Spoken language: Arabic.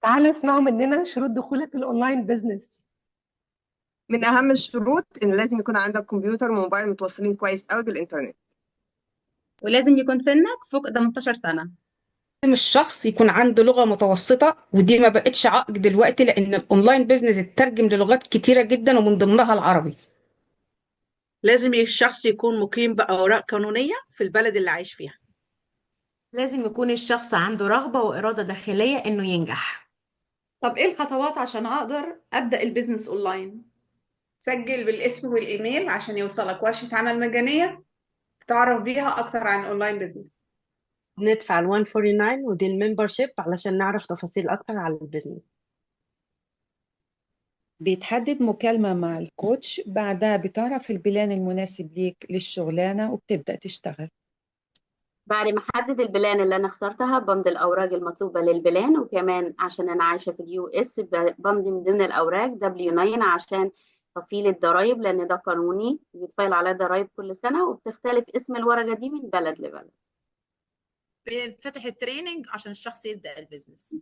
تعال اسمعوا مننا شروط دخولك الاونلاين بيزنس. من أهم الشروط إن لازم يكون عندك كمبيوتر وموبايل متوصلين كويس قوي بالإنترنت. ولازم يكون سنك فوق 18 سنة. لازم الشخص يكون عنده لغة متوسطة، ودي ما بقتش عائق دلوقتي لأن الأونلاين بيزنس اترجم للغات كتيرة جدا ومن ضمنها العربي. لازم الشخص يكون مقيم بأوراق قانونية في البلد اللي عايش فيها. لازم يكون الشخص عنده رغبة وإرادة داخلية إنه ينجح. طب ايه الخطوات عشان اقدر ابدا البيزنس اونلاين؟ سجل بالاسم والإيميل عشان يوصلك ورشة عمل مجانية تعرف بيها أكتر عن الأونلاين بيزنس. ندفع ال 149 ودي الممبرشيب علشان نعرف تفاصيل أكتر على البيزنس. بيتحدد مكالمة مع الكوتش، بعدها بتعرف البلان المناسب ليك للشغلانة وبتبدأ تشتغل. بعد ما احدد البلان اللي انا اخترتها بمضي الاوراق المطلوبه للبلان، وكمان عشان انا عايشه في اليو اس بمضي من ضمن الاوراق دبليو 9 عشان تفصيل الضرايب، لان ده قانوني بيتفايل عليه ضرايب كل سنه، وبتختلف اسم الورقه دي من بلد لبلد. بفتح التريننج عشان الشخص يبدأ البيزنس.